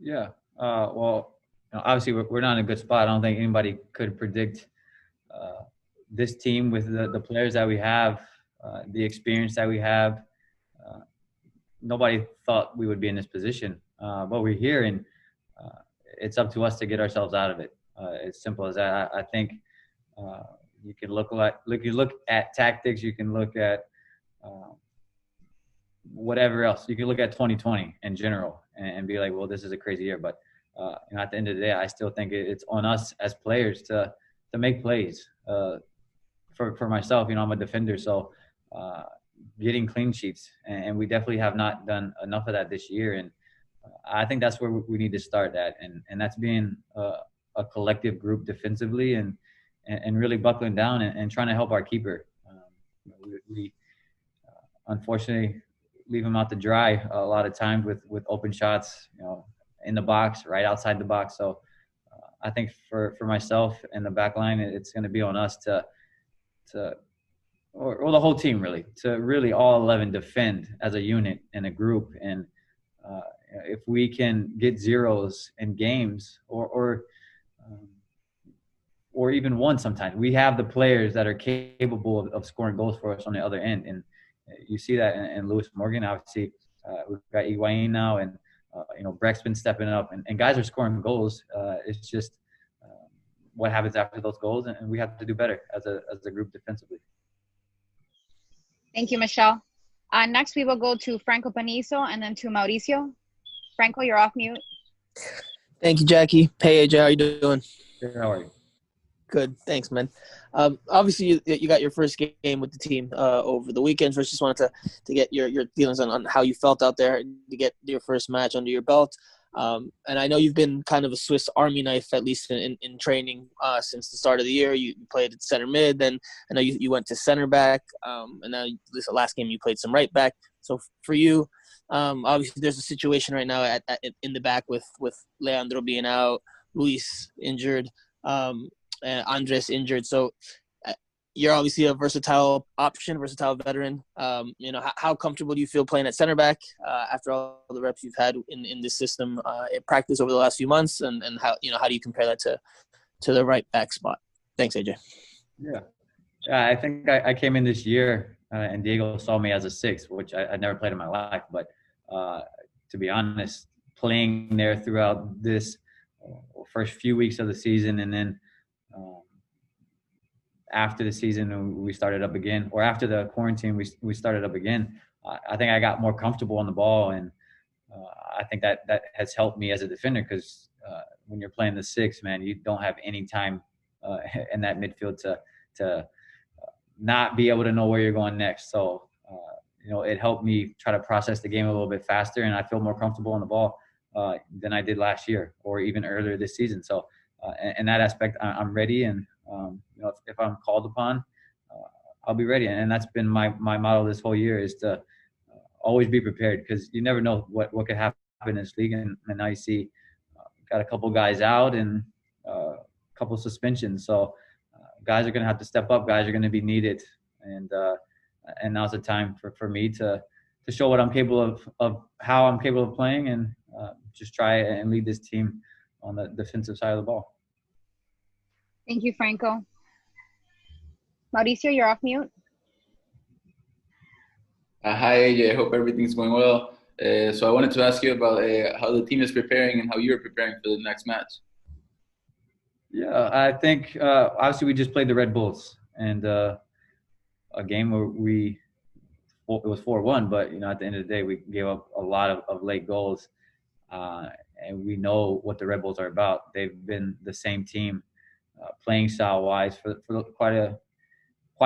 Yeah. Well, obviously we're not in a good spot. I don't think anybody could predict uh, this team with the players that we have, the experience that we have. Uh, Nobody thought we would be in this position, but we're here, and uh, it's up to us to get ourselves out of it. It's simple as that. I think uh, you can look at tactics. You can look at uh, whatever else. You can look at 2020 in general and be like, well, this is a crazy year. But at the end of the day, I still think it's on us as players to make plays. For myself, I'm a defender, so uh, getting clean sheets, and we definitely have not done enough of that this year. And I think that's where we need to start at, and that's being a collective group defensively and really buckling down and trying to help our keeper. We unfortunately leave him out to dry a lot of times with open shots, in the box, right outside the box. So I think for myself and the back line, it's going to be on us to or the whole team really to really all 11 defend as a unit and a group. And uh, if we can get zeros in games um, or even one, sometimes we have the players that are capable of scoring goals for us on the other end. And you see that in Lewis Morgan. Obviously, we've got Higuain now, and Breck's been stepping up, and guys are scoring goals. It's just what happens after those goals, and we have to do better as a group defensively. Thank you, Michelle. Next, we will go to Franco Panizo and then to Mauricio. Franco, you're off mute. Thank you, Jackie. Hey, AJ, how you doing? How are you? Good, thanks, man. Obviously, you got your first game with the team over the weekend. First, just wanted to get your feelings on how you felt out there to get your first match under your belt. And I know you've been kind of a Swiss Army knife, at least in training since the start of the year. You played at center mid, then I know you went to center back, and now this last game you played some right back. So for you, obviously there's a situation right now in the back with Leandro being out, Luis injured. And Andres injured. So you're obviously a versatile option, versatile veteran. How comfortable do you feel playing at center back after all the reps you've had in this system in practice over the last few months? And how do you compare that to the right back spot? Thanks, AJ. Yeah. I think I came in this year and Diego saw me as a six, which I'd never played in my life. But to be honest, playing there throughout this first few weeks of the season, and then um, after the season we started up again, or after the quarantine we started up again. I think I got more comfortable on the ball, and I think that has helped me as a defender because when you're playing the six, man, you don't have any time in that midfield to not be able to know where you're going next. So, it helped me try to process the game a little bit faster, and I feel more comfortable on the ball than I did last year or even earlier this season. So, in that aspect, I'm ready, and if I'm called upon, I'll be ready. And that's been my model this whole year is to always be prepared because you never know what could happen in this league. And now you see got a couple guys out and a couple suspensions. So guys are going to have to step up. Guys are going to be needed, and now's the time for me to show what I'm capable of how I'm capable of playing, and just try and lead this team on the defensive side of the ball. Thank you, Franco. Mauricio, you're off mute. Hi, AJ. I hope everything's going well. So I wanted to ask you about how the team is preparing and how you're preparing for the next match. Yeah, I think obviously we just played the Red Bulls, and a game where it was 4-1, but at the end of the day we gave up a lot of late goals, and we know what the Red Bulls are about. They've been the same team playing style wise for quite a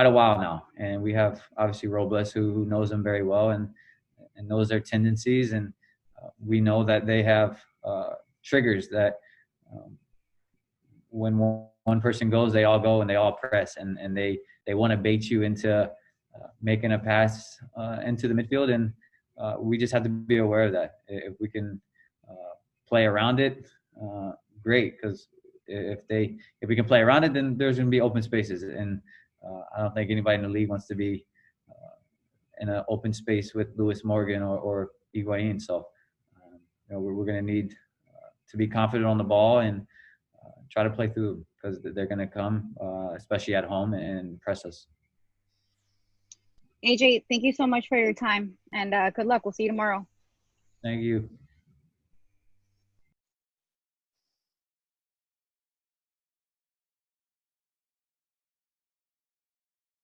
while now, and we have obviously Robles who knows them very well and knows their tendencies, and we know that they have triggers that when one person goes, they all go and they all press, and they want to bait you into making a pass into the midfield, and we just have to be aware of that. If we can play around it, great, because if we can play around it, then there's going to be open spaces, and I don't think anybody in the league wants to be in an open space with Lewis Morgan or Higuain. So we're going to need to be confident on the ball and try to play through because they're going to come, especially at home, and press us. AJ, thank you so much for your time, and good luck. We'll see you tomorrow. Thank you.